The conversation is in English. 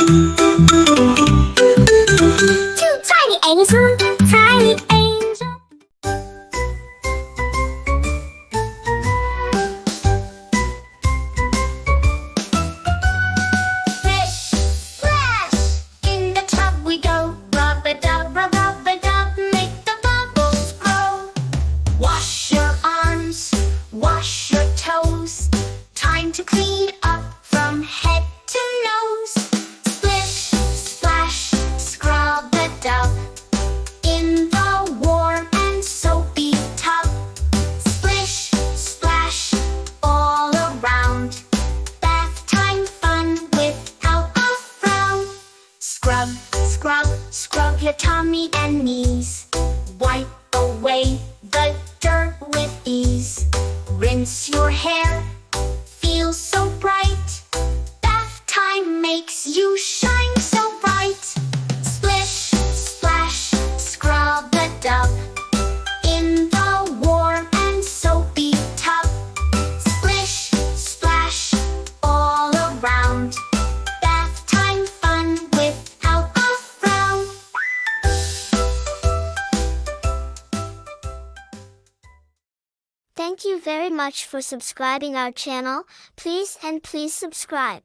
Two tiny angels, tiny angels. Splish, splash, in the tub we go. Rub-a-dub, rub-a-dub, make the bubbles grow. Wash your arms, wash your toes. Time to clean up from head to nose. Splish, splash, scrub-a-dub, in the warm and soapy tub. Splish, splash, all around. Bath time fun without a frown. Scrub, scrub, scrub your tummy and knees. Wipe away the dirt with ease. Rinse your hair, feel so bright. Bath time makes you shine so bright. Splish, splash, scrub-a-dub, in the warm and soapy tub. Splish, splash, all around. Bath time fun without a frown. Thank you very much for subscribing our channel. Please subscribe.